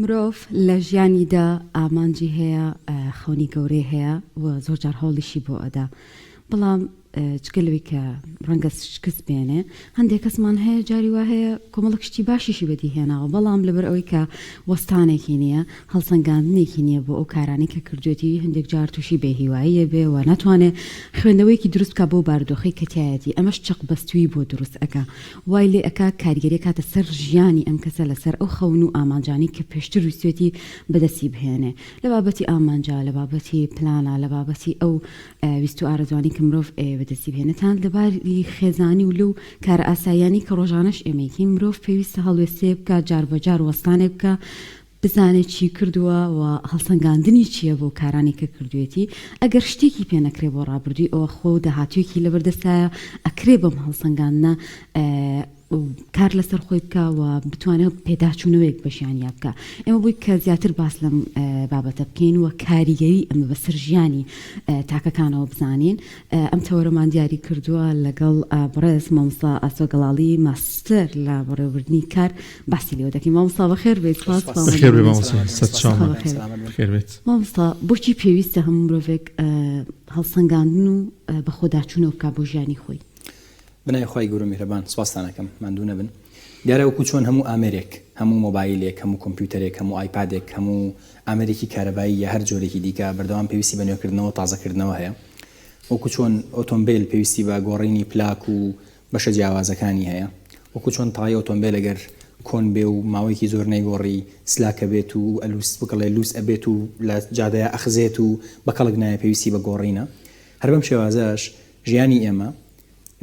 مرۆڤ لە ژیانیدا ئامانجی هەیە، خەونی گەورەی هەیە و زۆر جار هەوڵیشی بۆ ئەدا، بەڵام جگەلەوەی کە ڕەنگە شکست بێنێ هەندێک کەسمان هەیە جاری وا هەیە کۆمەڵک شتی باشیشی بەدی هێناوە، بەڵام لەبەر ئەوەی کە وەستانێکی نییە، هەڵسەنگاندنێکی نییە بۆ ئەو کارانی کە کردوێتی، هەندێک جار تووشی بێهیواییە بێ و ناتوانێت خوێندنەوەیکی دروست بکە بۆ بارودۆخی کەتایەتی، ئەمەش چق بەستووی بۆ دروست ئەکا، وای لێ ئەکا کاریگەری کاتە سەر ژیانی ئەم کەسە لەسەر ئەو خەون و ئامانجانی کە پێشتر ویستێتی بەدەستی بهێنێ، لە بابەتی ئامانجا، لە بابەتی پلانە، لە بابەتی ئەو ویست و ئارەزوانی کە مرۆڤ بەدەستی بهێنێتان لەباری خێزانی و لەو کارە ئاساییانی کە ڕۆژانەش ئێمەیەکی مرۆڤ پێویستە هەڵوێستێ بکە، جار بەجار وەستانێ بکە، بزانێت چی کردووە و هەڵسەنگاندنی چییە بۆ کارانی کە کردوێتی. ئەگەر شتێکی پێ نەکرێ بۆ ڕابردووی ئەوە خۆ و داهاتوویەکی لەبەردەستایە ئەکرێ بەم هەڵسەنگاندنە کار لەسەر خۆی بکە و بتوانێت پێداچوونەوەیەک بەشیانیا بکە. ئێمە بووی کە زیاتر باس لەم بابەتە بکەین و کاریگەری ئەمە بەسەر ژیانی تاکەکانەوە بزانین. ئەم تەوەرەمان دیاری کردووە لەگەڵ بڕێز مامۆستا ئاسۆ گەڵاڵی ماستەر لە بەڕێوەبردنی کار باسی لێوە دەکەین. مامۆستا بەخێر بێت. مامۆستا بۆچی پێویستە هەموو مرۆڤێک هەڵسەنگاندن و بە خۆداچوونەوە بکە بۆ ژیانی خۆی؟ بنای خۆی گەورە میهرەبان، سوپاسدانەکەم، ماندوو نەبن. دیارە وەکو چۆن هەموو ئامێرێک، هەموو مۆبایلێک، هەموو کۆمپیوتەرێک، هەموو ئایپادێک، هەموو ئامێرێکی کارەبایی یا هەر جۆرێکی دیکە بەردەوام پێویستی بە نوێکردنەوە تازەکردنەوە هەیە. وەکو چۆن ئۆتۆمبیل پێویستی بە گۆڕینی پلاک و بەشە جیاوازەکانی هەیە، وەکو چۆن تاڵی ئۆتۆمبیل ئەگەر کۆن بێ و ماوەیەکی زۆر نەیگۆڕی سلاکە بێت و ئەلووس بکڵێ لووس ئەبێت و لە جادەیە ئەخزێت و بەکەڵک نایە پێویستی بە گۆڕینە. هەر بەم شێوازەش ژیانی ئێمە،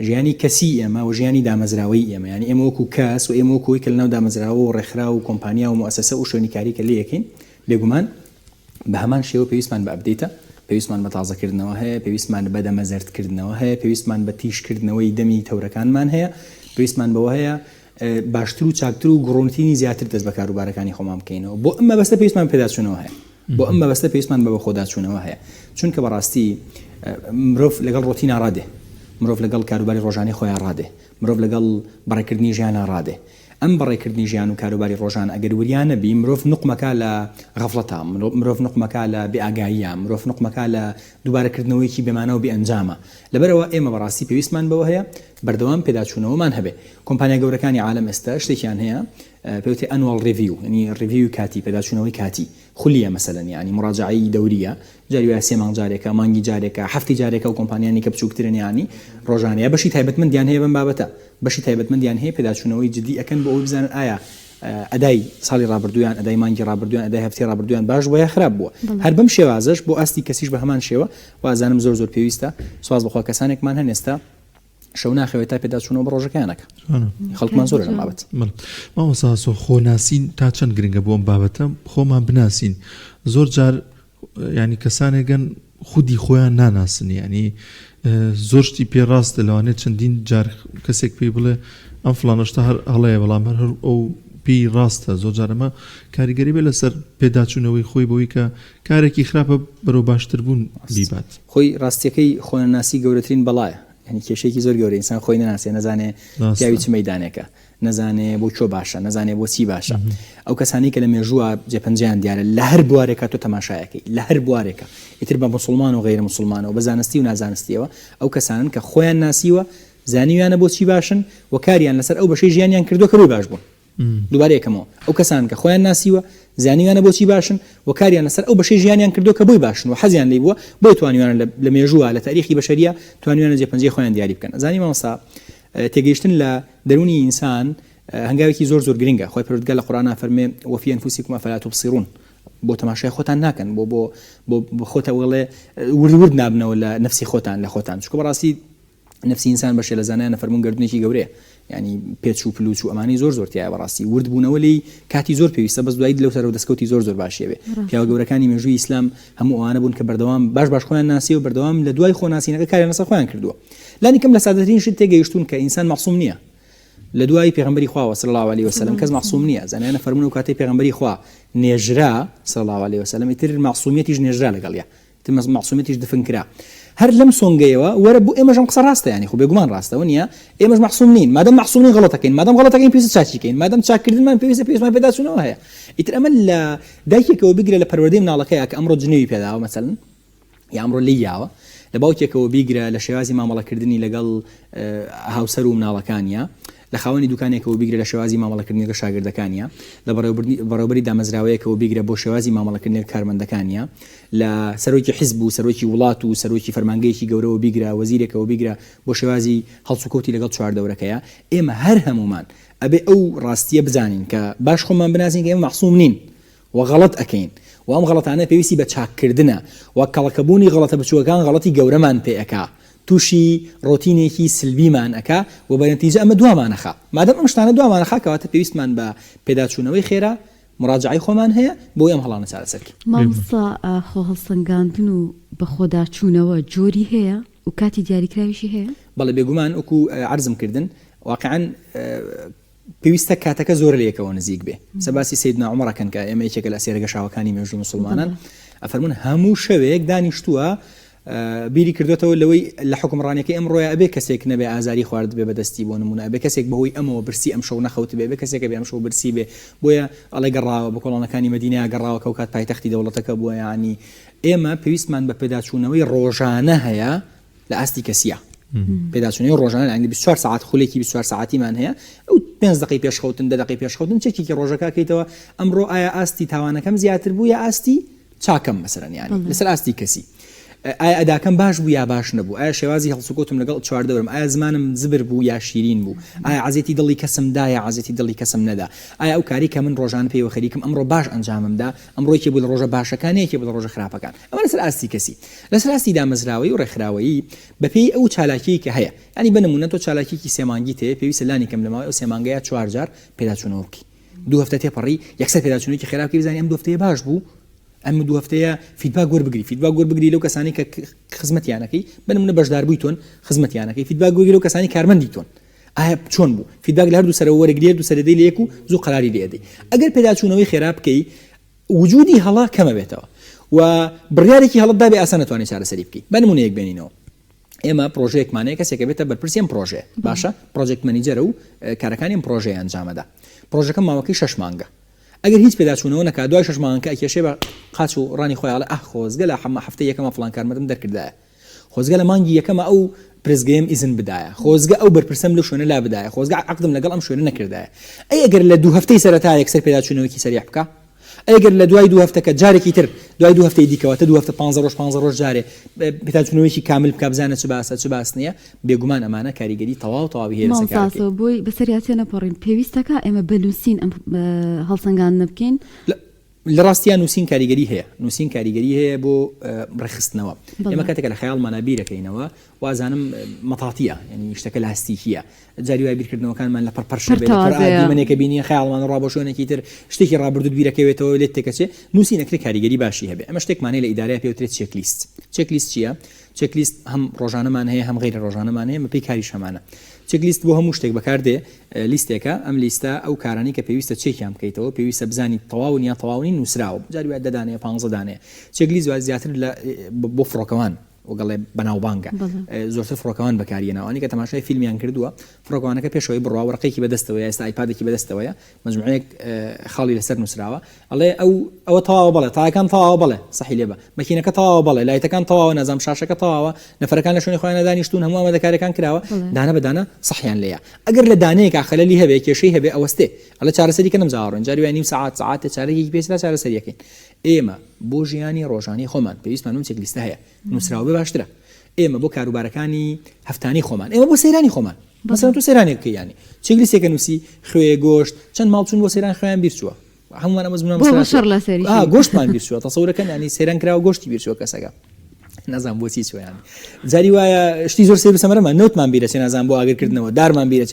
ژیانی کەسی ئێمە و ژیانی دامەزراوەی ئێمە، یعنی ئێمە وەکو کەس و ئێمە وەکوی کە لەناو دامەزراوە و ڕێکخرا و کۆمپانیا و مؤسسە و شوێنی کاری کە لێیەکەین، بێگومان بە هەمان شێوە پێویستمان بە ئەپدەیتە، پێویستمان بە تازەکردنەوە هەیە، پێویستمان بە دەمەزەردکردنەوە هەیە، پێویستمان بە تیشکردنەوەی دەمی تەورەکانمان هەیە، پێویستمان بەوە هەیە باشتر و چاکتر و گڕۆنتینی زیاتر دەست بە کاروبارەکانی خۆمان بکەینەوە. بۆ ئەمە بەستە پێویستمان پێداچوونەوە هەیە، بۆ ئەمە بەستە پێویستمان بە خۆداچوونەوە هەیە، چونکە بەڕاستی مرۆڤ لەگەڵ ڕۆتینە ڕادێ، مرۆڤ لەگەڵ کاروباری ڕۆژانەی خۆیان ڕادێ، مرۆڤ لەگەڵ بەڕێکردنی ژیانە ڕادێ. ئەم بەڕێکردنی ژیان و کاروباری ڕۆژان ئەگەر وریان نەبی، مرۆڤ نقمەکە لە غەفڵەتە، مرۆڤ نقمەکە لە بێئاگاییە، مرۆڤ نقمەکە لە دووبارەکردنەوەیکی بێمانە و بێئەنجامە. لەبەرەوە ئێمە بەڕاستی پێویستمان بەوە هەیە بەردەوام پێداچوونەوەمان هەبێ. کۆمپانیا گەورەکانی عالم ئێستا شتێکیان هەیە پێوتێ ئەنوەڵ ڕیڤیو، ینی ڕیڤیو کاتی، پێداچوونەوەی کاتی خولیە، مەسەلەن ینی مڕاجعەی دەوریە، جاری وایە 3 مانگ جارێکە، مانگی جارێکە، هەفتی جارێکە و کۆمپانیانی کە بچووکترن ینی ڕۆژانەیە بەشی تایبەتمەندیان هەیە بەم بابەتە، بەشی تایبەتمەندیان هەیە پێداچوونەوەی جدی ئەکەن بۆ ئەوی بزانن ئایا ئەدای ساڵی ڕابردویان، ئەدای مانگی ڕابردویان، ئەدای هەفتی ڕابردویان باش بووە یا خراپ بووە. هەر بەم شێوازەش بۆ ئاستی کەسیش بە هەمان شێوە وازانم زۆر زۆر پێویستە. سواز بەخوا کەسانێکمان هەن ئێستا شەو ناخەوێت تا پێداچوونەوە بە ڕۆژەکانەکە، خەڵکمان زۆر لەم بابەت. مامۆستا خۆناسین تا چەند گرنگە بۆ ئەم بابەتە، خۆمان بناسین. زۆر جار ینی کەسانێکگەن خودی خۆیان ناناسن، ینی زۆر شتی پێڕاستە لەوانێت چەندین جار کەسێک پێی بڵێ ئەم فڵانەشتا هەر هەڵەیە، بەڵام هەر ئەو پێی ڕاستە. زۆر جارەمە کاریگەری بێ لەسەر پێداچوونەوەی خۆی بەوەی کە کارێکی خراپە بەرەو باشتر بوون بیبات. خۆی ڕاستیەکەی خۆنەناسی گەورەترین بەڵایە، ینی کێشێکی زۆر گەورە، ئینسان خۆی نەناسێ، نەزانێ پیاوی چ مەیدانێکە، نەزانێ بۆ چۆ باشە، نەزانێ بۆ چی باشە. ئەو کەسانی کە لە مێژووە جێپەنجیان دیارە لە هەر بوارێکە تۆ تەماشایەکەی، لە هەر بوارێکە، ئیتر بە موسڵمان و غەیرە موسڵمانەوە، بە زانستی و نازانستیەوە، ئەو کەسانن کە خۆیان ناسیوە، زانیویانە بۆ چی باشن و کاریان لەسەر ئەو بەشەی ژیانیان کردووە کە بۆی باش بوون. دووبارەیەکەمەوە ئەو کەسان کە خۆیان ناسیوە، زانیویانە بۆ چی باشن و کاریان لەسەر ئەو بەشەی ژیانیان کردووە کە بۆی باشن و حەزیان لێی بووە، بۆی توانیوانە لە مێژووە لە تاریخی بەشەریە توانیوانە جێپەنجەی خۆیان دیاری بکەن. زانی مامۆستا تێگەیشتن لە دەرونی ئینسان هەنگاوێکی زۆر زۆر گرنگە. خۆی پەروەردگار لە قورئانە فەرمێ وەفی ئەنفوسیکم ئەفەلا تبصرون، بۆ تەماشای خۆتان ناکەن، بۆ خۆتە وڵێ ورد نابنەوە لە نفسی خۆتان لە خۆتان، چونکە بەڕاستی نفسی ئینسان بەشێ لە زانایان فەرموون گردونێکی گەورەیە، ینی پێچ و پلوچ و ئەمانی زۆر زۆرتیایە. بەڕاستی ورد بوونەوە لی کاتی زۆر پێویستە، بەس دوایی لەو سەرەوە دەستکەوتی زۆر زۆر باشیە بێ. پیاوە گەورەکانی مێژووی ئیسلام هەموو ئەوانە بوون کە بەردەوام باش خۆیان ناسی و بەردەوام لە دوای خۆناسینەکە کاریان لەسەر خۆیان کردووە. لانی کەم لە سادەترین شت تێگەیشتون کە ئینسان مەعسووم نییە لە دوای پێغەمبەری خوا صلی الله علیه و سلم، کەس مەعسووم نییە. زانایان فەرموون و کاتەی پێغەمبەری خوا نێژرا صلی الله علیه و سلم، ئیتر مەعسوومیەتیش نێژرا لەگەڵیە، ئیتر مەعسوومیەتیش دفن کرا. هەر لەم سۆنگەیەوە وەرە بوو ئێمەژم قسە ڕاستە ینی خو بێگومان ڕاستەوە نییە ئێمەش مەحسوم نین مادەم مەحسومی غەڵەتەکەین مادەم غەڵەتەکەین پێویستە چاکیکەین مادەم چاکردنمان پێویستمان پێداچوونەوە هەیە ئیتر ئەمە لە دایکێکەوە بگرە لە پەروەردەی مناڵەکەیە کە ئەمڕۆ جنێوی پێداوە مەسەلەن یا ئەمڕۆ لیاوە لە باوکێکەوە بیگرە لە شێوازی مامەڵەکردنی لەگەڵ هاوسەر و مناڵەکانیە لە خاوەنی دوکانێکەوە بیگرە لە شێوازی مامەڵەکردنی لەگەڵ شاگردەکانیە لە بەڕێوەبەری دامەزراوەیەکەوە بیگرە بۆ شێوازی مامەڵەکردنی کارمەندەکانیە لە سەرۆکی حیزب و سەرۆکی وڵات و سەرۆکی فەرمانگەیەکی گەورەوە بیگرە وەزیرێکەوە بیگرە بۆ شێوازی هەڵسوکەوتی لەگەڵ چواردەورەکەیە ئێمە هەر هەمومان ئەبێ ئەو ڕاستیە بزانین کە باش خۆمان بنازین کە ئێمە مەحسوم نین و غەڵەت ئەکەین و ئەم غەڵەتانە پێویستی بە چاککردنە و کەڵەکەبوونی غەڵەتە بچووەکان غەڵەتی گەورەمان پێ ئەکا تووشی ڕۆتینێکی سلبیمان ئەکا و بەنەتیجە ئەمە دوامانەخا مادەم ئەم شتانە دوامانەخا کەواتە پێویستمان بە پێداچوونەوەی خێرا مراجعی خۆمان هەیە بۆ ئەم هەڵانە چارەسەرکە مامۆستا خۆ هەڵسەنگاندن و بە خۆداچوونەوە جۆری هەیە و کاتی دیاریکراویشی هەیە بەڵێ بێگومان وەکو عەرزم کردن واقعاً پێویستە کاتەکە زۆر لەیەکەوە نزیک بێ سەباسی سیدنا عومەڕەکەن کە ئێمە یەکێکە لە سێرەگە شاوەکانی مێژووی موسڵمانان ئەفەرمون هەموو شەوێک دانیشتووە بیری کردوێتەوە لەوەی لە حکمڕانیەکە ئەمڕۆیە ئەبێ کەسێک نەبێ ئازاری خوارد بێ بەدەستی بۆ نمونە ئەبێ کەسێک بەهۆی ئەمەوە برسی ئەم شەو نەخەوت بێ کەسێکە بێ ئەم شەو برسی بێ بۆیە ئەڵێ گەڕاوە بە کۆڵانەکانی مەدینە گەڕاوە کەوکات پایتەختی دەوڵەتەکە بووە یعنی ئێمە پێویستمان بە پێداچوونەوەی ڕۆژانە هەیە لە ئاستی کەسیە پێداچوونەوەی ڕۆژانە ئەنگلی 24 ساعت خولێکی 24 ساعتیمان هەیە ئەو 5 دقیقی پێشخەوتن 10 دقیقی پێشخەوتن چێکی ڕۆژەکە کەیتەوە ئەمڕۆ ئایا ئاستی تاوانەکەم زیاتر بوو یا ئاستی چاکەم مەسەرەن یعنی لەسەر ئاستی کەسی ئایا ئەداکەم باش بوو یا باش نەبوو ئایا شێوازی هەڵسوکۆتم لەگەڵ چواردەورم ئایا زمانم زبر بوو یا شیرین بوو ئایا عەزێتی دڵی کەسم دا یا عەزێتی دڵی کەسم نەدا ئایا ئەو کاری کە من ڕۆژانە پێیەوە خەریکم ئەمڕۆ باش ئەنجاممدا ئەمڕۆیەکی بوو لە ڕۆژە باشەکانەیەکی بوو لە ڕۆژە خراپەکان ئەمە لەسەر ئاستی کەسی لەسەر ئاستی دامەزراوەی و ڕێکخراوەیی بەپێی ئەو چالاکیی کە هەیە ینی بنمونە تۆ چالاکیی سێمانگی تێ پێویستە لانی کەم لەماوەی ئەو سێمانگەیە 4 جار پێداچوونەوە بکەی 2 هەفتە تێپەڕی یەکسەر پێداچوونێکی خراپی بزانانی ئەم 2 هەفتەیە باش بوو ئەم 2 هەفتەیە فیدباک وەربگری لەو کەسانی کە خزمەتیانەکەی بنمونە بەشدار بوویتۆن خزمەتیانەکەی فیدباک وەرگری لەو کەسانی کارمەندی تۆن ئایا چۆن بوو فیدباک لە هەردوو سەرەوە وەرگری دو سەردەی لە یەک و زوو قەراری لێدەی ئەگەر پێداچوونەوەی خێرا بکەی وجودی هەڵا کەمە بێتەوە و بڕیارێکی هەڵتدا بێ ئاسان نەتوانێت چارەسەری بکەی بنمونەیەک بێنینەوە ئێمە پرۆژەیەکمانەیە کەسێکە بێتە بەرپرسیم پرۆژێ باشە پرۆژێکت مەنیجەرە و کارەکانیم پرۆژەیە ئەنجامەدا پرۆژەکە ماوەکەی 6 مانگە ئەگەر هیچ پێداچوونەوە نەکا دوای 6 مانگە کێشێ بە قاچ و ڕانی خۆیاڵە خۆزگە لە هەفتەی یەکەمە فڵان کارمەندم دەرکردایە خۆزگە لە مانگی یەکەمە ئەو پرزگەیم ئیزن بدایە خۆزگە ئەو بەرپرسەم لە شوێنە لا بدایە خۆزگە عقدم لەگەڵ ئەم شوێنە نەکردایە ئەگەر لە 2 هەفتەی سەرەتا یەکسەر پێداچوونەوەکی سەریع بکە ئەگەر لە دوای 2 هەفتەکە جارێکی تر دوای 2 هەفتەی دیکەوە 2 هەفتە 15 ڕۆژ جارێ پێداچوونەوەکی کامل بکە بزانە چ باس نییە بێگومان ئەمانە کاریگەری تەواوی هەیە مامۆستا بۆی بەسەریاتێ نەپەڕین پێویستەکە ئێمە بەنووسین ئەم هەڵسەنگان نەبکەین لە ڕاستیان نووسین کاریگەری هەیە نووسین کاریگەری هەیە بۆ ڕێخستنەوە ئێمە کاتێکە لە خەیاڵمانە بیرەکەینەوە وازانم مەتاتیە ینی شتەکە لاستیکیە جاری وای بیرکردنەوەکانمان لە پەرپەرشە بێت بینی خەیاڵمان ڕابۆ شوێنێکی تر شتێکی ڕابردوو بیرەکەوێتەوە لێت تێکەچێ نووسینەکەی کاریگەری باشی هەبێ ئەمە شتێکمانەیە لە ئیدارەیە پێوترێت چێکلیست چییە چێکلیست هەم ڕۆژانەمان هەیە هەم غیرە ڕۆژانەمان هەیە مەپی کاریش هەمانە چێکلیست بۆ هەموو شتێک بەکاردێ لیستێکە ئەم لیستە ئەو کارانی کە پێویستە چێکیان بکەیتەوە پێویستە بزانی تەواو یا تەواوی نووسراوە جاری وای دەدانێ 15 دانێ چێکلیست وای زیاتر بۆ فڕۆکەوان وگەڵێ بەناوبانگە زۆرتر فڕۆکەوان بەکارێنەوە ئەوانی کە تەماشای فیلمیان کردووە فڕۆکەوانەکە پێشەوەی بڕوا وەرقێکی بەدەستەوە ئێستا ئایپادێکی بەدەستەوەیە مەجموعەیەک خاڵی لەسەر نووسراوە ئەڵێ ئەوە تەواوە بڵێ تاکان تەواوە بڵێ سەحی لێبە مەکینەکە تەواوە بڵێ لایتەکان تەواوە نەزام شاشەکە تەواوە نەفەرەکان لە شوێنی خۆیان دانیشتون هەموو ئەمەدەکارەکان کراوە دانە بەدانە سەحیان لێیە ئەگەر لە دانەیەکە خەلەلی هەبێ کێشەی هەبێ ئەوەستێ ئەڵە چارەسەری کە نەمزاوەڕێن جاری وای نیم ساعات چارەیەکی پێشدا چارەسەریەکەین ئێمە بۆ ژیانی ڕۆژانی خۆمان پێویستمان و چێکلیستە هەیە نووسراوە باشترە ئێمە بۆ کاروبارەکانی هەفتانی خۆمان ئێمە بۆ سەیرانی خۆمان مەسەڵەن تو سەیرانێک بکەی ینی چێکلیستێکە نووسی خوێ گۆشت چەند ماڵچوون بۆ سەیران خوێیان بیرچووە هەمومان ئەمەزمونە گۆشتمان بیرچووە تەسەورەکەن ینی سەیران کراوە گۆشتی بیرچووە کەسەکە نازان بۆچی چۆیان جاری وایە شتی زۆر سێ بسەمەرەمان نوتمان بیرە چێ نازان بۆ ئاگرکردنەوە دارمان بیرە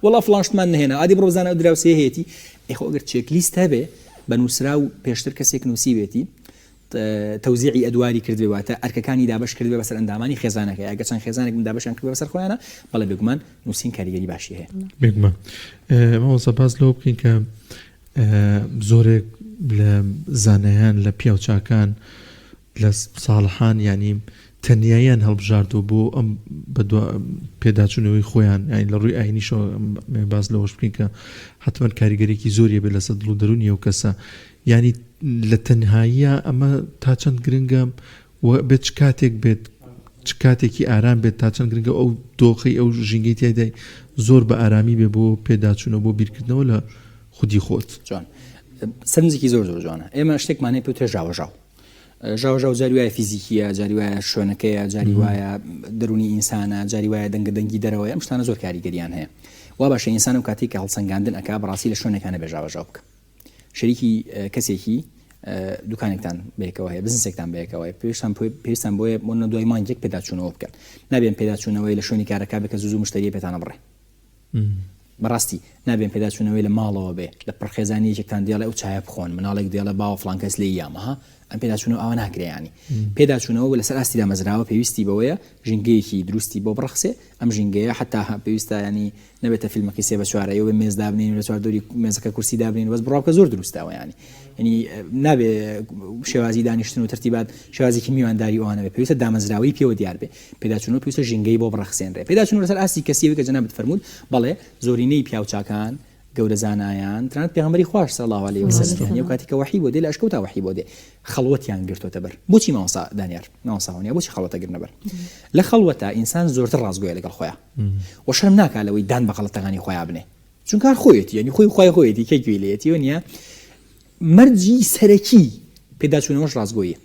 وەڵا فڵان شتمان نهێنا ئادی بڕۆ بزانە دراوسێ هەیەی ئێخۆ ئەگەر چێکلیست هەبێ بە نووسرا و پێشتر کەسێک نووسی بێتی تەوزیعی ئەدواری کردوێ واتە ئەرکەکانی دابش کردوێ بەسەر ئەندامانی خێزانەکە ئەگەر چەند خێزانێک دابشیان کردوێ بەسەر خۆیانە بەڵێ بێگومان نووسین کاریگەری باشی هەیە بێگومان مامۆستا باس لەوە بکەین کە زۆرێک لە زانایان لە پیاوچاکان لە ساڵحان ینی تەنیاییان هەڵبژاردەوە بۆ ئەم پێداچوونەوەی خۆیان یانی لە ڕووی ئاینیشەوە باز لەوەش بکەین کە حتمما کاریگەرێکی زۆریە بێت لەسەر دڵ و دەرونی ئەو کەسە ینی لە تەنهاییە ئەمە تا چەند گرنگە بێت چ کاتێک بێت چ کاتێکی ئارام بێت تا چەند گرنگە ئەو دۆخی ئەو ژینگەی تیایدای زۆر بە ئارامی بێ بۆ پێداچوونەوە بۆ بیرکردنەوە لە خودی خۆت جوان سەرنجێکی زۆر جوانە ئێمە شتێکمانەیە پێوتێ ژاوەژاو ژاوەژاو جاری وایە فیزیکیە جاری وایە شوێنەکەیە جاری وایە دەرونی ئینسانە جاری وایە دەنگی دەرەوەی ئەم شتانە زۆر کاریگەریان هەیە وا باشە ئینسان و کاتێک کە هەڵسەنگاندن ئەکا بەڕاستی لە شوێنەکانە بێ ژاوەژاو بکە شەریکی کەسێکی دوکانێکتان بەیەکەوە هەیە بزنسێکتان بەیەکەوە پێویستان بۆیە بۆ دوای مانگێک پێداچوونەوە بکەن نابێن پێداچوونەوەی لە شوێنی کارەکە بکە زوو مشتریە پێتانە بڕێ بەڕاستی نابێن پێداچوونەوەی لە ماڵەوە بێ لە پڕخێزانیەکتان دیڵێ ئەو چایە بخۆن مناڵێک دێڵە باوە فڵان کەس لێ یامەها ئەم پێداچوونەوە ئەوە ناکرێیانی پێداچوونەوە لەسەر ئاستی دامەزراوە پێویستی بەوەیە ژینگەیەکی دروستی بۆ بڕخسێ ئەم ژینگەیە حتا پێویستە ینی نەبێتە فیلمەکەی سێ بە چوارەیەوە بە مێز دابنین لە چوار دۆری مێزەکە کورسی دابنین بەس بڕاوکە زۆر دروستەوە ینی نابێ شێوازی دانیشتن و ترتیبات شێوازێکی میوانداری ئەوانە بێ پێویستە دامەزراوی پێوە دیار بێ پێداچوونەوە پێویستە ژینگەی بۆ بڕخسێنرێ پێداچوونەوە لەسەر ئاستی کەسیەوەی کە جەنابەت فەرموود بەڵێ زۆرینەی پیاوچاکان گەورە زانایان تەنانەت پێغەمبەری خوار صلی الله علیه وسلم یو کاتی کە وحی بۆ دێ لە ئەشکەوتا وحی بۆ دێ خەڵوەتیان گرتوتە بەر بۆچی مامۆستا دانیار مامۆستاوانیا بۆچی خەڵوەتە گرنە بەر لە خەڵوەتە ئینسان زۆرتر ڕازگۆیە لەگەڵ خۆیان و شەرم ناکا لەوەی دان بە غەڵەتەکانی خۆیان بنێ چونکە خۆیەتی ینی خۆیەتی کە گوێلێتی وە مەرجی سەرەکی پێداچوونەوەش ڕازگۆیە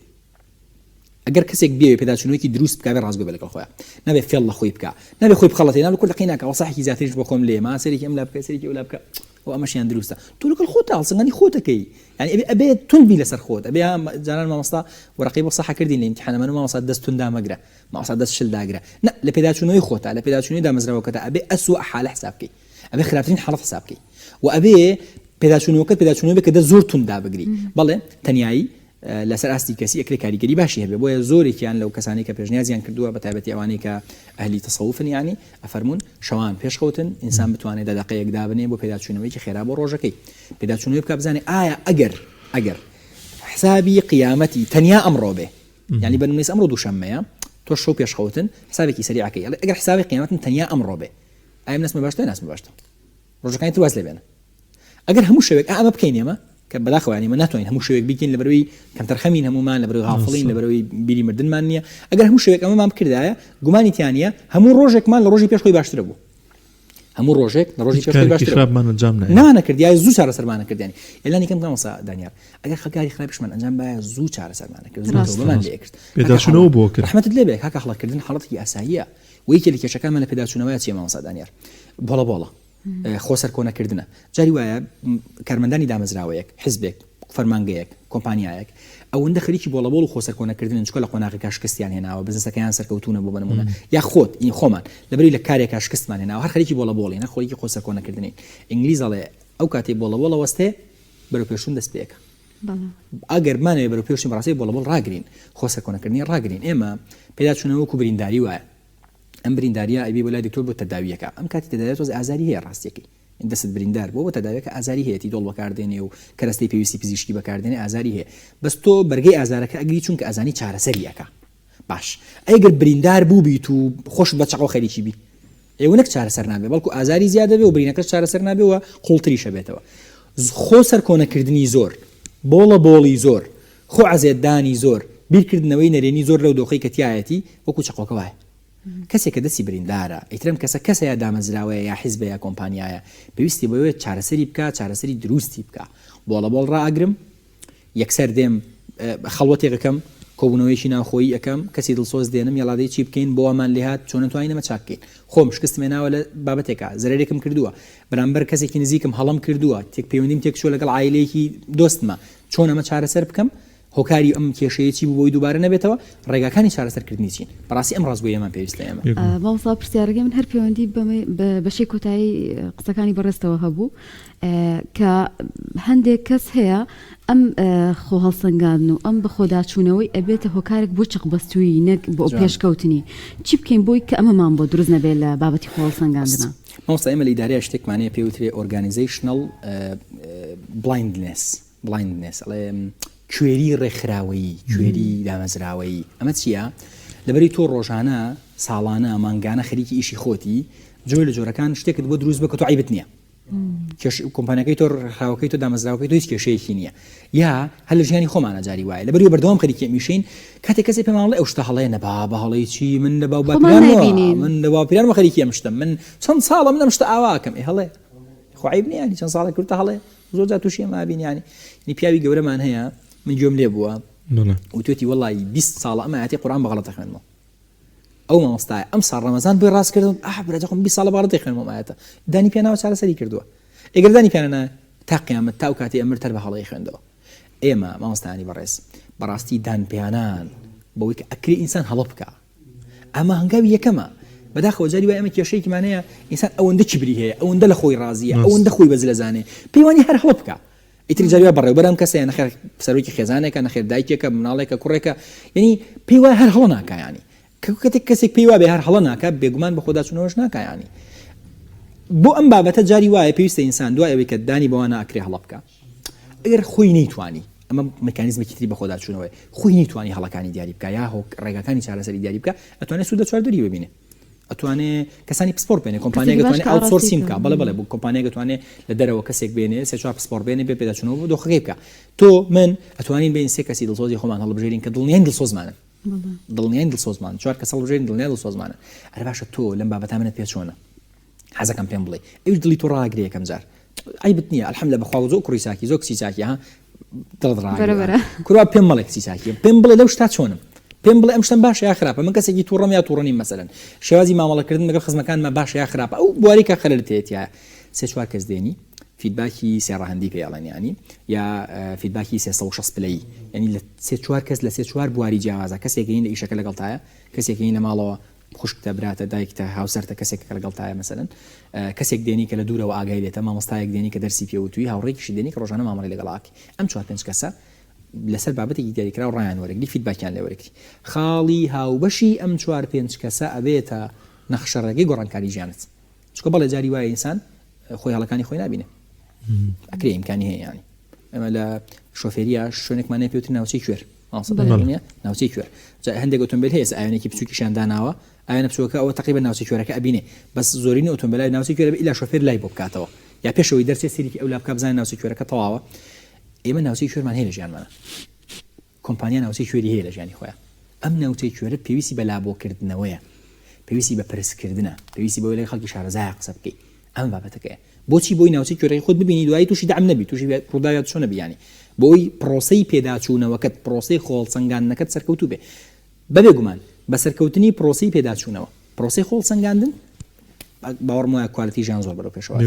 ئەگەر کەسێک بێ پێداچوونەوەیکی دروست بکە ڕازگۆ بێ لەگەڵ خۆیان نەبێ فێڵ لە خۆی بکە نەبێ خۆی بخەڵەتێ نابێ کول لەقی ناکە وەساحێکی زیاتریش بۆ خۆم لێ ما سەرێکی ئەم لا بکە سەرێکی ئەو لا بکە و ئەمەشیان دروستە تۆ لەگەڵ خۆت هەڵسەنگانی خۆتەکەی ینی ئەبێ تونبی لەسەر خۆت ئەبێ جاران مامۆستا وەرەقەی بۆ سەح کردین لە ئیمتیحانەمە مامۆستا دەست تون دامەگرە مامۆستا دەست شل داگرە نە لە پێداچوونەوەی خۆتە لە پێداچوونەوەی دامەزراوەکەتە ئەبێ ئەسوء حالە حساب بکەی ئەبێ خراپترین حاڵەت حساب بکەی و ئەبێ پێداچوونەوەی بێ کە دەست زۆر تون دابگری بەڵێ تەنیایی لەسەر ئاستی کەسی ئەکرێ کاریگەری باشی هەبێ بۆیە زۆرێکیان لەو کەسانی کە پێشنیازیان کردووە بە تایبەتی ئەوانەی کە ئەهلی تەسەووفن ینی ئەفەرمون شەوان پێشخەوتن ئینسان بتوانێت دەقەیەک دابنێ بۆ پێداچوونەوەیکی خێرا بۆ ڕۆژەکەی پێداچوونەوەی بکە بزانێ ئایا ئەگەر حسابی قیامەتی تەنیا ئەمڕۆ بێ ینی بەنمونەیە ئەمڕۆ دووشەممەیە تۆ شەو پێشخەوتن حسابێکی سەریعەکەی ئەگەر حسابی قیامەتن تەنیا ئەمڕۆ بێ ئایا نەسمە باشتە ناسمە باشتە ڕۆژەکانی تو واز لێ بێنە ئەگەر هەموو شەوێک ئەمە بکەین ئێمە کە بەداخەوانی من ناتوانین هەموو شوێک بیکەین لە بەرەوەی کەمتەرخەمین هەمومان لە بەرەوەی غافڵین لە بەرەوەی بیری مردنمان نییە ئەگەر هەموو شوێک ئەمەمان بکردایە گومانی تیانە هەموو ڕۆژێکمان لە ڕۆژی پێش خۆی باشترە بوو هەموو ڕۆژێک لە ڕۆژی پێش خۆی باشترە نانەکردیای زوو چارەسەرمانە کردیانی ئێلانی کەم کامۆستا دانیار ئەگەر خەکاری خراپشمان ئەنجام باە زوو چارەسەرمانە کرد بەمان لێ کرد پێداچوونەوە بۆ کرد رحمەتت لێ بێ کاکە هەڵەکردن حاڵەتێکی ئاساییە وەیەکێ لە کێشەکانمان لە پێداچوونەوەیە چیە مامۆستا دانیار بۆڵە خۆسەر کۆنەکردنە جاری وایە کارمەندانی دامەزراوەیەک حزبێک فەرمانگەیەک کۆمپانیایەک ئەوەندە خەریکی بۆڵەبۆڵ و خۆسەر کۆنەکردن چکە لە قۆناغی شکستیان هێناوە بزنسەکەیان سەرکەوتونە بۆ بنمونە یا خۆت این خۆمان لەبەری لە کارێکا شکستمان هێناوە هەر خەریکی بۆڵەبۆڵی نە خۆیکی خۆسەر کۆنەکردنی ئینگلیزەڵێ ئەو کاتێ بۆڵەبۆڵە وەستێ بەرەو پێشون دەست پێەکە ئەگەر مانەوێ بەرەو پێشون بەڕاستی بۆڵەبۆڵ ڕاگرین خۆسەر کۆنەکردنی ڕاگرین ئێمە پێداچوونەوەکو برینداری وایە ئەم برینداریە ئەبێ بۆ لای دکتۆر بۆ تەداویەکە ئەم کاتی تەداویەت وەز ئازاری هەیە ڕاستیەکەی دەست بریندار بۆ تەداویەکە ئازاری هەیەی دڵ بەکاردێنێ و کەرەستەی پێویستی پزیشکی بەکاردێنێ ئازاری هەیە بەس تۆ بەرگەی ئازارەکە ئەگری چونکە ئازانی چارەسەریەکە باش ئەگەر بریندار بوو بیت و خۆش بە چاقۆ خەریکی بی ئێوە نەک چارەسەر نابێ بەڵکو ئازاری زیادە بێ و برینەکەش چارەسەر نابێەوە قوڵتریشە بێتەوە خۆ سەرکۆنەکردنی زۆر بۆڵی زۆر خۆ عەزێتدانی زۆر بیرکردنەوەی نەرێنی زۆر لەو دۆخەی کە تایەتی وەکو چاقۆکە وایە کەسێک کە دەستی بریندارە ئیترم کەسە یا دامەزراوەیە یا حیزبە یا کۆمپانیایە پێویستی بەوێت چارەسەری بکە چارەسەری دروستی بکە بۆڵەبۆڵ ڕائەگرم یەکسەر دێم خەڵوەتێکەکەم کۆبوونەوەیشی ناوخۆیی ئەەکەم کەسی دڵسۆز دێنم یاڵادەی چی بکەین بۆ ئەمان لێهات چۆن نتوانینەمە چاکەین خۆم شکستمێناوە لە بابەتێکە زەرێکم کردووە بەرامبەر کەسێکی نزیکم هەڵم کردووە تێک پەیوەندیم تێک شۆ لەگەڵ عایلەیەکی دۆستمە چۆن ئەمە چارەسەر بکەم هۆکاری ئەم کێشەیەکی بۆی دووبارە نەبێتەوە ڕێگاکانی چارەسەرکردنی چین بەڕاستی ئەم ڕازگۆیەمان پێویستە ئێمە باوەسا پرسیارەکەی من هەر پەیوەندی بەشەی کۆتایی قسەکانی بەڕێستەوە هەبوو کە هەندێک کەس هەیە ئەم خۆ هەڵسەنگاندن و ئەم بە خۆداچوونەوەی ئەبێتە هۆکارێک بۆ چقبەستووی نەک بۆ پێشکەوتنی چی بکەین بۆی کە ئەمەمان بۆ دروست نەبێت لە بابەتی خۆ هەڵسەنگاندنە مامۆستا ئێمە لە ئیدارەیە شتێکمانەیە پێوترێ ئۆرگانیزیشنەڵ بلاینڈنس کوێری ڕێکخراوەیی کوێری دامەزراوەیی ئەمە چییە لەبەری تۆ ڕۆژانە ساڵانە مانگانە خەریکی ئیشی خۆتی جۆی لە جۆرەکان شتێکت بۆ دروست بکە تۆ عیبت نییە کۆمپانیەکەی تۆ ڕاوەکەی تۆ دامەزراوەکەی تۆ هیچ کێشەیەکی نییە یا هەر لە ژیانی خۆمانە جاری وایە لەبەری بەردەوام خەریکی میشین کاتێک کەسێک پێمان ئەو شتە هەڵەیە نەبا بە هەڵەی چی من لە باوپیران من لە باوپیران خەریکی ئەم شتم من چەند ساڵە من ئەم شتە ئاواکەم هەڵێ خۆ عیب نییە چەند ساڵێک کورتە هەڵێ زۆر جار تووشی ئەمە بینیانی پیاوی گەورەمان هەیە من گوێم لێ بووە وتوێتی وەڵی 20 ساڵە ئەمە هاتی قورئان بە غەڵەت خوێنمەوە ئەو مامۆستایە ئەم ساڵ ڕەمەزان بۆی ڕاست کردم برەجەخم 20 ساڵە بەغەڵەتی خوێنمەوە ئاەتە دانی پێناوە چارەسەری کردووە ئەگەر دانی پێانە تا قیامەت تا و کاتی ئەمرتەر بە هەڵەی خوێندەوە ئێمە مامۆستایانی بەڕێز بەڕاستی دان پێیانان بەوەی کە ئەکری ئینسان هەڵە بکە ئەمە هەنگاوی یەکەمە بەداخەوە جاری وای ئەمە کێشەیەکمانەیە ئینسان ئەوەندە کیبری هەیە ئەوەندە لە خۆی ڕازیە ئەوەندە خۆی بەز لە زانێ پەیوانی هەر هەڵە بکە ئیتری جاری بەڕێ بەرام کەسێ نەخێر سەرۆکی خێزانێکە نەخێر دایکێکە مناڵێکە کوڕێکە یعنی پێی وای هەر هەڵە ناکە ینی کەتێک کەسێک پێی وای بێ هەر هەڵە ناکە بێگومان بە خۆداچوونەوەش ناکە ینی بۆ ئەم بابەتە جاری وایە پێویستە ئینسان دوای ئەوەی کە دانی بەوانە ئەکرێ هەڵە بکە ئەگەر خۆی نەیتوانی ئەمە مەکانیزمێکی تری بە خۆداچوونەوەی خۆی نەیتوانی هەڵەکانی دیاری بکە یا ڕێگاکانی چارەسەری دیاری بکە ئەتوانێت سوودە چواردەری ببینێ ئەتوانێت کەسانی پسپۆر بێنێ کۆمپانیەکە توانێت ئاوتسۆرسینگ بکە بەڵێ بۆ کۆمپانیەکە توانێت لە دەرەوە کەسێک بێنێ سێ چوار پسپۆر بێنێ بێ پێداچوونەوە بۆ دۆخەکەی بکە تۆ من ئەتوانین بین سێ کەسی دڵسۆزی خۆمان هەڵبژێرین کە دڵنیان دڵسۆزمانن دڵنیان دڵسۆزمان چوار کەس هەڵبژێرین دڵنیان دڵسۆزمانن ئەرە باشە تۆ لەم بابەتە منت پێ چۆنە حەزەکەم پێم بڵێ ئەوش دڵی تۆ ڕاگرێ یەکەم جار عیبت نییە الحەمدولillah بەخوا زۆر کوڕی چاکی زۆر کچی چاکی ها دڵت ڕاگرێ کوروا پێم مەڵێ کچی چاکی پێم بڵێ لەو شتا چۆنم پێم بڵێ ئەم شتم باشە یا خراپە من کەسێکی تووڕەم یا تووڕە نیم مەسەلەن شێوازی مامەڵەکردن لەگەڵ خزمەکانمان باشە یا خراپە ئەو بواریکە خەلەلت هەیە سێ چوار کەس دێنی فیدباکی سێڕاهەندی پێڵێن ینی یا فیدباکی 360 پلەی ینی لە سێ چوار کەس لە سێ چوار بواری جیاوازە کەسێکین لە ئیشەکە لەگەڵتایە کەسێکین لە ماڵەوە خوشکتە براتە دایکتە هاوسەرتە کەسێک لەگەڵتایە مەسەلەن کەسێک دێنی کە لە دوورەوە ئاگای لێتە مامۆستایەک دێنی کە دەرسی پێوتوی هاوڕێکیشی دێنی کە ڕۆژانە مامەڵی لەگەڵاکی ئەم چوار پێنج کەسە لەسەر بابەتێکی دیاریکرا و ڕایان وەرەگری فیدباکیان لێ وەرەگری خاڵی هاوبەشی ئەم چوار پێنج کەسە ئەبێتە نەخشەڕێگەی گۆڕانکاری ژیانت چکە بەڵێ جاری وایە ئینسان خۆی هەڵەکانی خۆی نابینێ ئەکرێ ئیمکانی هەیە ینی ئەمە لە شۆفێریە شوێنێکمانەیە پێوتری ناوچەی کوێر ناوچەی کوێر هەندێک ئۆتۆمبیل هەیە ئاوێنێکی بچووکیشیان داناوە ئاوێنە بچووکە ئەوە تقریبا ناوچەی کوێرەکە ئەبینێ بەس زۆرینی ئۆتۆمبیلای ناوچەی کوێرە ئیلا شۆفێر لای بۆ بکاتەوە یا پێشەوەی دەرسێ سەرێکی ئەو لا بکە بزانێ ناوچەی کوێرەکە تەواوە ئێمە ناوچەی کوێرمان هەیە لە ژیانمانە کۆمپانیا ناوچەی کوێری هەیە لە ژیانی خۆیان ئەم ناوچەی کوێرە پێویستی بە لابۆکردنەوەیە پێویستی بە پرسکردنە پێویستی بەوەی لای خەڵکی شارەزای قسە بکەی ئەم بابەتەکەیە بۆچی بۆی ناوچەی کوێرەی خۆت ببینی دوایی تووشی دەعم نەبی تووشی ڕووداویات چۆن نەبیانی بۆی پرۆسەی پێداچوونەوەکەت پرۆسەی خۆڵسەنگاندنەکەت سەرکەوتوو بێ بەبێ گومان بە سەرکەوتنی پرۆسەی پێداچوونەوە پرۆسەی خۆڵسەنگاندن باوەڕم وایە کوالیتی ژیان زۆر بەرەو پێشەوە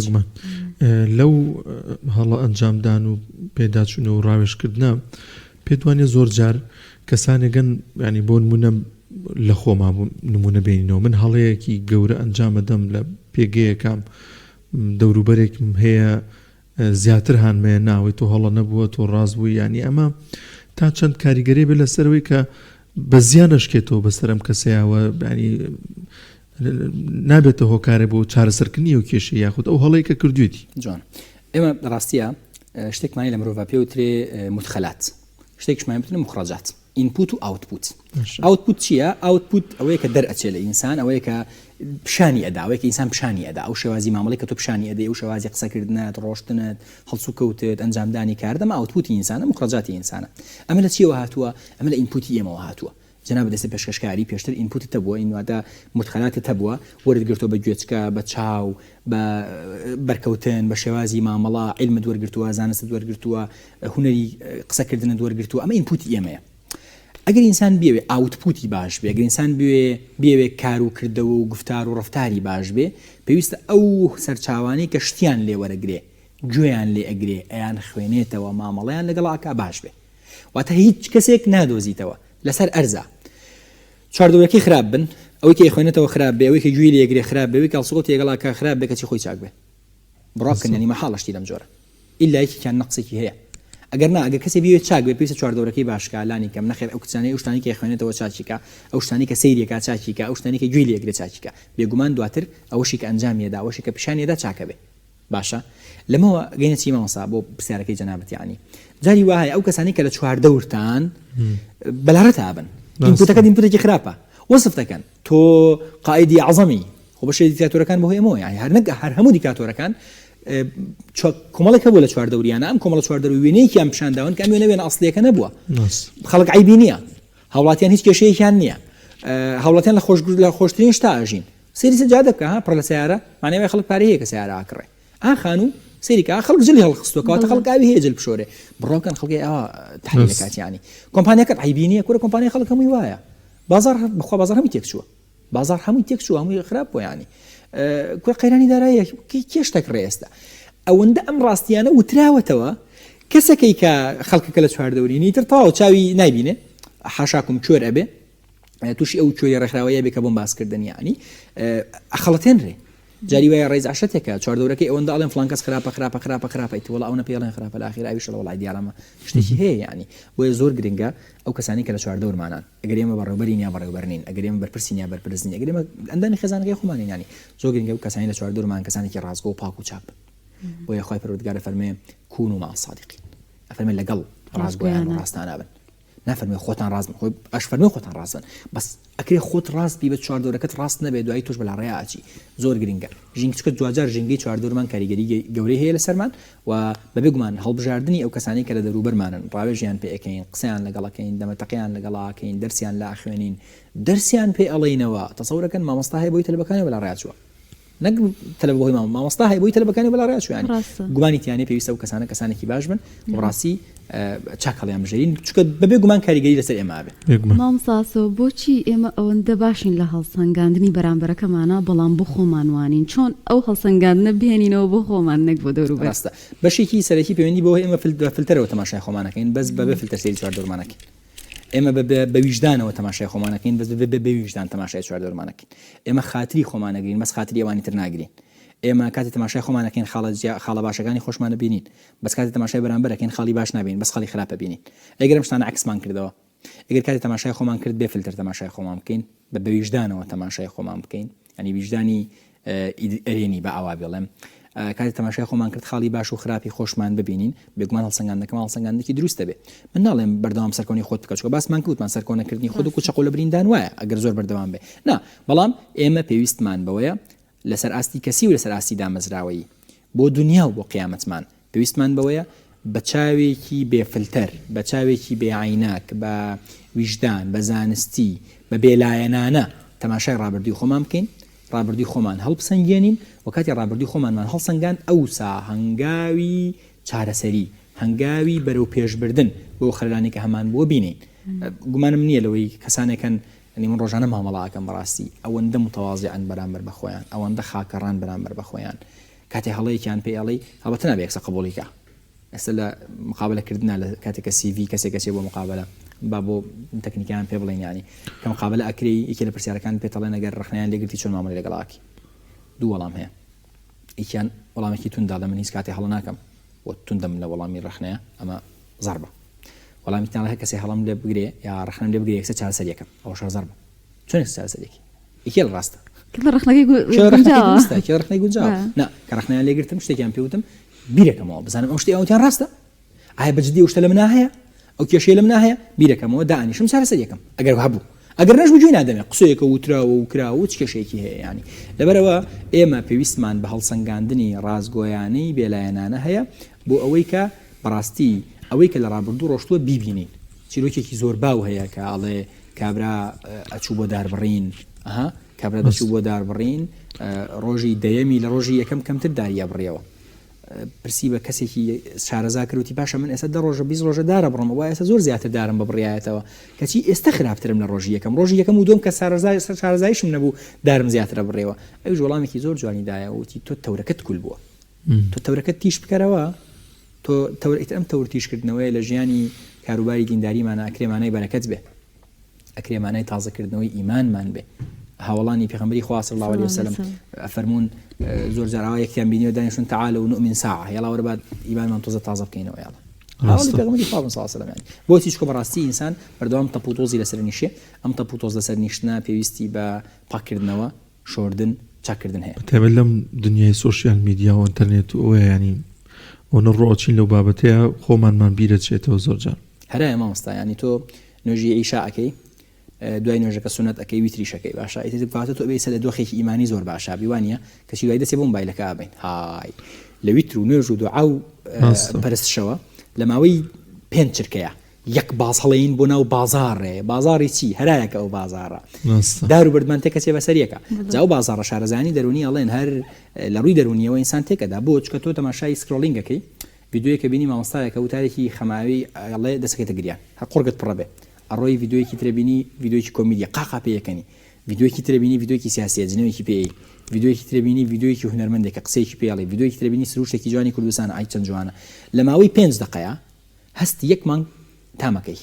لەو هەڵە ئەنجامدان و پێداچوونە و ڕاوێژکردنە پێتوانێت زۆر جار کەسانێکگەن ینی بۆ نمونە لە خۆما نمونە بینینەوە من هەڵەیەکی گەورە ئەنجامەدەم لە پێگەیەکەم دەوروبەرێکم هەیە زیاتر هاانمەیە ناوی تۆ هەڵە نەبووە تۆ ڕاست بووی ینی ئەمە تا چەند کاریگەری بێ لەسەرەوەی کە بە زیانەشکێتەوە بەسەرم کەسەیەوە ینی نابێتە هۆکارە بۆ چارەسەرکردنی و کێشە یاخود ئەو هەڵەی کە کردوێتی جوان ئێمە ڕاستیە شتێکمانی لە مرۆڤ پێوترێ مدخلات شتێکشمان بتونە مخرەجات ئینپوت و ئاوتپوت ئاوتپوت چییە ئاوتپوت ئەوەیە کە دەرئەچێت لە ئینسان ئەوەیە کە پیشانی ئەدا ئەوەیە کە ئینسان پیشانی ئەدا ئەو شێوازی مامەڵی کە تۆ پیشانی ئەدەی ئەو شێوازی قسەکردنت ڕۆشتنت هەڵسو کەوتت ئەنجامدانی کار دەمە ئاوتپوتی ئینسانە مخرەجاتی ئینسانە ئەمە لە چیەوە هاتووە ئەمە لە ئینپوتی ئێمەوە هاتووە جناب دەستە پێشکەشکاری پێشتر ئینپوتتە بووە ئینواتە مدخلاتتە بووە وەرگرتۆ بە گوێچکە بە چاو بە بەرکەوتن بە شێوازی مامەڵە علمت وەرگرتووە زانستت وەرگرتووە هونەری قسەکردنت وەرگرتووە ئەمە ئینپوتی ئێمەیە ئەگەر ئینسان بێوێ ئاوتپوتی باش بێ ئەگەر ئینسان بێوێ کار و کردەوە و گفتار و ڕفتاری باش بێ پێویستە ئەو سەرچاوانی کە شتیان لێ وەرەگرێ گوێیان لێ ئەگرێ ئەیان خوێنێتەوە مامەڵەیان لەگەڵاکە باش بێ واتە هیچ کەسێک نادۆزیتەوە لەسەر ئەرزە چواردەوەکی خراپ بن ئەوەی کە خوێنێتەوە خراپ بێ ئەوەی کە گوێی لێگرێ خراپ بێ ئەوەی کەڵسوڵەت تێگەڵاکە خراپ بێ کەچی خۆی چاک بێ بڕاکەن ینی مەحاڵەشتی لەم جۆرە ئیلا یەکێکیان نەقسێکی هەیە ئەگەر نا ئەگەر کەسێ بێت چاک بێ پێویستە چواردەوەکەی باشکە لانی کەم نەخێر ئەو کچانەی ئەو شتانی کە خوێنێتەوە چاچیکە ئەو شتانی کە سەیرێکا چاچیکە ئەو شتانی کە گوێی لێگرێ چاچیکە بێگومان دواتر ئەوەشی کە ئەنجامیەدا ئەوەشی کە پیشانیەدا چاکە بێ باشە لەمەوە گەینە چی مامۆستا بۆ پرسیارەکەی جەنابەت یانی جاری وایە ئەو کەسانی کە لە چواردەورتان بەلارەت هابن ئینپوتەکە ئینپوتێکی خراپە وصف دەکەن تۆ قائیدی عەزەمی خۆ بەشێ دیکتاتۆرەکان بۆ هەموو یعنی هەر هەموو دیکتاتۆرەکان کۆمەڵێک هەبوو لە چواردەوریانە ئەم کۆمەڵە چواردەوری وێنەیەکیان پیشانداون کە ئەم وێنە ئەسڵیەکە نەبووە خەڵک عیبی نییە هاوڵاتیان هیچ کێشەیەکیان نییە هاوڵاتیان لە خۆشترین شتا ئاژین سێری سەجا دەکە پڕ لە سیارە مانەوەی خەڵک پارەیە کە سیارە ئاکڕێ ئاخان و سێریکە خەڵک جلی هەڵخستوکەواتە خەڵک ئاوی هەیە جل بشۆرێ بڕۆکەن خەڵکی ئەوە تحلیل دەکاتیانی کۆمپانیاکەت عیبی نییە کورە کۆمپانیای خەڵک هەمووی وایە بازار بخوا بازار هەمووی تێک چووە بازار هەمووی تێک چووە هەمووی خراپ بۆ ینی کورە قەیرانی داراییە کێ شتێک ڕێستا ئەوەندە ئەم ڕاستیانە وتراوەتەوە کەسێکی کە خەڵکەکە لە چواردەورینی تر تەواو چاوی نایبینێ حاشاکم کوێر ئەبێ تووشی ئەو کوێری ڕێکخراوەیە بێ کە بۆم باسکردن یعنی ئەخەڵەتێنرێ جاری وایە ڕێز عشەتێکە چواردەورەکەی ئەوەندە ئەڵێن فڵان کەس خراپە ئیتوەڵا ئەو نەپێڵێن خراپە لە ئاخیر ئاویش وڵای دیارەمە شتێکی هەیە یعنی بۆیە زۆر گرنگە ئەو کەسانی کە لە چواردەورمانان ئەگەر ئێمە بەڕێوەبەرین یا بەڕێوەبەرنین ئەگەر ئێمە بەرپرسین یا بەرپرسین ئەگەر ئێمە ئەندامی خێزانەکەی خۆمانین یعنی زۆر گرنگە ئەو کەسانی لە چواردەورمان کەسانێکی ڕازگۆ و پاک و چاک بۆیە خوای پەروەردگار فەرمێ کون و مع الصادقین ئەفەرمێ لەگەڵ ڕازگۆیان و ڕاستانە بن نافەرمێ خۆتان ڕاست بن خۆی ئەش فەرمێ خۆتان ڕاست بن بەس ئەکرێ خۆت ڕاست بی بە چواردەورەکەت ڕاست نەبێ دوایی تۆش بەلا ڕێیا ئاچی زۆر گرنگە ژینگ چکە دوجار ژینگەی چواردەورمان کاریگەری گەورەی هەیە لەسەرمان و بەبێ گومان هەڵبژاردننی ئەو کەسانی کە لە دەروبەرمانن ڕاوێژیان پێ ئەەکەین قسەیان لەگەڵەکەین دەمەتەقیان لەگەڵاکەین دەرسیان لا خوێنین دەرسیان پێ ئەڵێنەوە تەسەورەکەن مامۆستا هەیە بۆی تەلەبەکانی بەلا ڕێیا چووە نەک تەلەب بۆی مامۆستا هەیە بۆی تەلەبەکانی بەلا ڕێیا چووە گومانی تیانێ پێویستە و کەسانە کەسانێکی باش بن ڕاستی چاکەڵیان بژێرین چکە بەبێ گومان کاریگەری لەسەر ئێمە بێ مامساسۆ بۆچی ئێمە ئەوەندە باشین لە هەڵسەنگاندنی بەرامبەرەکەمانە بەڵام بۆ خۆمانوانین چۆن ئەو هەڵسەنگاندنە بهێنینەوە بۆ خۆمان نەک بۆ دەوروبەر ڕاستە بەشێکی سەرەکی پەیوەندی بۆ ئێمە فلتەرەوە تەماشای خۆمانەکەین بەس بەبێ فلتەر سەیری چواردەورمانەکەین ئێمە بە ویژدانەوە تەماشای خۆمانەکەین بەس بە ویژدان تەماشای چواردەورمانەکەین ئێمە خاتری خۆمانەگرین بەس خاتری ئەوانی تر ناگرین ئێمە کاتی تەماشای خۆمانەکەین خاڵە باشەکانی خۆشمانە بینین بەس کاتی تەماشای بەرامبەرەکەین خاڵی باش نبین بەس خاڵی خراپە بینین ئەگەرم شتانە عکسمان کردەوە ئەگەر کاتی تەماشای خۆمان کرد بێ فلتر تەماشای خۆمان بکەین بە ویژدانەوە تەماشای خۆمان بکەین ینی ویژدانی ئەرێنی بە ئاوا بڵێم کاتی تەماشای خۆمان کرد خاڵی باش و خراپی خۆشمان ببینین بێگومان هەڵسەنگاندنەکەم هەڵسەنگاندنێکی دروستە بێ من ناڵێم بەردەوام سەرکەوتنی خۆت بکە چکە باسمان کەوتمان سەرکەوتنەکردنی خۆت و کوچەقۆ لە بریندان وایە ئەگەر زۆر بەردەوام بێ نا بەڵام ئێمە پێویستمان بەوەیە لەسەر ئاستی کەسی و لەسەر ئاستی دامەزراوەیی بۆ دنیا و بۆ قیامەتمان پێویستمان بەوەیە بە چاوێکی بێفلتەر بە چاوێکی بێعیناک بە ویژدان بە زانستی بە بێلایەنانە تەماشای ڕابردوی خۆمان بکەین ڕابردوی خۆمان هەڵبسەنگێنین و کاتی ڕابردوی خۆمانمان هەڵسەنگاند ئەوسا هەنگاوی چارەسەری هەنگاوی بەرەو پێشبردن بۆ خەلانێک کە هەمان بۆ بینین گومانم نییە لەوەی کەسانێکن من ڕۆژانە مامەڵاکەم ڕاستی ئەوەندە متەواضعن بەرامبەر بە خۆیان ئەوەندە خاکەڕان بەرامبەر بە خۆیان کاتێ هەڵەیەکیان پێ ئەڵێ هەڵەتە نابێ یەکسە قبوڵیکە ئێستا لە مقابلەکردنا لە کاتێکە CV کەسێک کەسێ بۆ مقابلە با بۆ تەکنیکیان پێ بڵێن ینی کە مقابلە ئەکری یەکێ لە پرسیارەکان پێ دەڵێن ئەگەر ڕخنەیان لێگرتی چۆن مامەڵەی لەگەڵاکی دوو وەڵام هەیە یەکیان وەڵامێکی توندا لە من هیچ کاتێ هەڵە ناکەم و توندەم لە وەڵامی ڕخنەیە ئەمە زەربە وەڵامی تان هەیە کەسێ هەڵم لێ بگرێ یا ڕخنەم لێ بگرێ یەکسە چارەسەریەکەم ئەوەش زەربە چۆن چارەسەرێکی یەکێ لە ڕاستە ڕخنەکەی گونجاوە نا کە ڕخنەیان لێگرتم شتێکیان پێوتم بیرەکەمەوە بزانم ئەو شتێ ئەوتیان ڕاستە ئایا بەجددی ئەو شتە لە من هەیە ئەو کێشەیە لە من هەیە بیرەکەمەوە دانیشم چارەسەریەکەم ئەگەر هەبوو ئەگەر نەش بجوێ نادەمێت قسەیەکە وتراوە و کراوە و چ کێشەیەکی هەیە ینی لەبەرەوە ئێمە پێویستمان بە هەڵسەنگاندنی ڕازگۆیانەی بێلایەنانە هەیە بۆ ئەوەی کە بەڕاستی ئەوەی کە لە ڕابردوو ڕۆشتووە بیبینین چیرۆکێکی زۆر باو هەیە کە ئاڵێ کابرا ئەچوو بۆ داربڕین کابرا دەچوو بۆ داربڕین ڕۆژی دەیەمی لە ڕۆژی یەکەم کەمتر داریە بڕێەوە پرسی بە کەسێکی شارەزا کردوتی پاشە من ئێستا 10 ڕۆژە 20 ڕۆژە دارە بڕم وایە ئێستا زۆر زیاتر دارم بە بڕایەتەوە کەچی ئێستا خراپترم لە ڕۆژی یەکەم و دوم کە شارەزایشم نەبوو دارم زیاترە بڕێەوە ئەوش وەڵامێکی زۆر جوانی دایە وتی تۆ تەورەکەت کول بووە تۆ تەورەکەت تیش بکەرەوە تۆ تەورەیت ئەم تەور تیشکردنەوەی لە ژیانی کاروباری دینداریمانە ئەکرێمانەی بەرەکەت بێ ئەکرێمانەی تازەکردنەوەی ئیمانمان بێ هاوڵانی پێغەمبەری خوا صلی الله علیه وسلم فەرمون زۆر جاراوە یەکیان بینیوە دانیشتون تعالوا نؤمن ساعة یاڵا وەرە بعد ئیمانمان تازە بکەینەوە یاڵا هاوڵی پێغەمبەری خوا صلی الله علیه وسلم ینی بۆچی چکە بەڕاستی ئینسان بەردەوام تەپوتۆزی لەسەر نیشێ ئەم تەپوتۆز لەسەر نیشتنا پێویستی بە پاکردنەوە شۆردن چاکردن هەیە تێبێت لەم دنیای سۆشیال میدیا و ئینتەرنێت و ئەوە ینی ئەوە ڕۆچین لەو بابەتەیە خۆمانمان بیرە چێتەوە زۆر جار هەرایە مامۆستا ینی تۆ نوێژی ئیشاءەکەی دوای نوێژەکە سنت ئەەکەی ویتری شەکەی باشە ئیتر تۆ بێسە لە دۆخێکی ئیمانی زۆر باشە بیوانە کەسی دوای دەسێ بۆ مۆبایلەکە ئابین های لە ویتر و نوێژ و دوعا و پەرستشەوە لە ماوەی 5 چرکەیە یەک باز هەڵەین بۆ ناو بازاڕێ بازاڕی چی هەرایەکە ئەو بازاڕە دار و بردمان تێ کەسێ بەسەریەکە جاو بازاڕە شارەزانی دەرونی ئەڵێن هەر لە ڕووی دەرونیەوە ئینسان تێکەدا بۆ چکە تۆ تەماشای سکرۆلینگەکەی ڤیدیۆیەکە بینی مامۆستایەکە وتارێکی خەماوی ئەڵێ دەسەکەیتە گریان هەر قورگت پڕەبێ ئەڕۆی ڤیدیۆیەکی ترەبینی ڤیدیۆیەکی کۆمیدیە قاقا پێیەکەنی ڤیدیۆیەکی ترەبینی ڤیدیۆیەکی سیاسیە جنەوەیەکی پێی ڤیدیۆیەکی ترەبینی ڤیدیۆیەکی هونەرمەندێکە قسەیەکی پێڵێ ڤیدیۆیەکی ترەبینی سروشتێکی جوانی کوردستان ئای چەند جوانە لە ماوەی 5 دقەیە هەستی یەک مانگ تامەکەی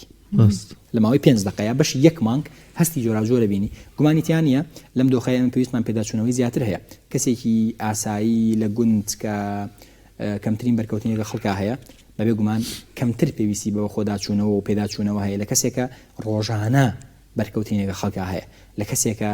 لە ماوەی 5 دقەیە بەش یەک مانگ هەستی جۆراوجۆرە بینی گومانیتیان نیە لەم دۆخەیە من پێویستمان پێداچوونەوەی زیاتر هەیە کەسێکی ئاسایی لە گوند کە کەمترین بەرکەوتنیەکە خەڵکا هەیە بەبێ گومان کەمتر پێویستی بەوە خۆداچوونەوە و پێداچوونەوە هەیە لە کەسێکە ڕۆژانە بەرکەوتنیەکە خەڵکا هەیە لە کەسێکە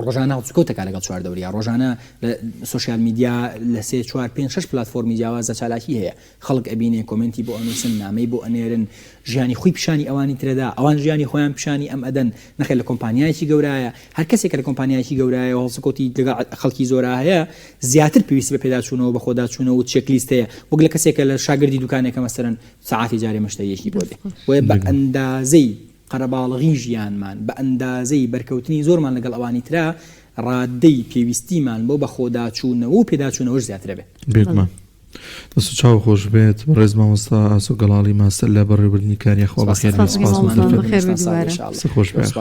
ڕۆژانە هەڵسکۆتەکە لەگەڵ چواردەوریە ڕۆژانە لە سوۆسیال میدیا لە 3 4 5 6 پلتفۆرمی جیاوازە چالاکی هەیە خەڵک ئەبینێ کۆمنتی بۆ ئەنووسن نامەی بۆ ئەنێرن ژیانی خۆی پیشانی ئەوانی ترەدا ئەوان ژیانی خۆیان پیشانی ئەم ئەدەن نەخێت لە کۆمپانیایکی گەورایە هەر کەسێکە لە کۆمپانیایکی گەورایە هەڵسکۆتی لەگەڵ خەڵکی زۆرە هەیە زیاتر پێویستی بە پێداچوونەوە بە خۆداچوونەوە و چێکلیستەیە وەک لە کەسێکە لە شاگردی دوکانێکە مەسەرەن ساعاتی جارێ مشتەیەکی بۆ دێ وێ بە ئەندازەی قەرەباڵغی ژیانمان بە ئەندازەی بەرکەوتنی زۆرمان لەگەڵ ئەوانی ترە ڕادەی پێویستیمان بۆ بە خۆداچوونەوە و پێداچوونەوەش زیاترە بێتمان دەست و چاو خۆش بێت ڕێز مامۆستا ئاسۆ گەڵاڵی ماستەر لە بەڕێوەبردنی کاریە خوا بەخێر خۆش بێت.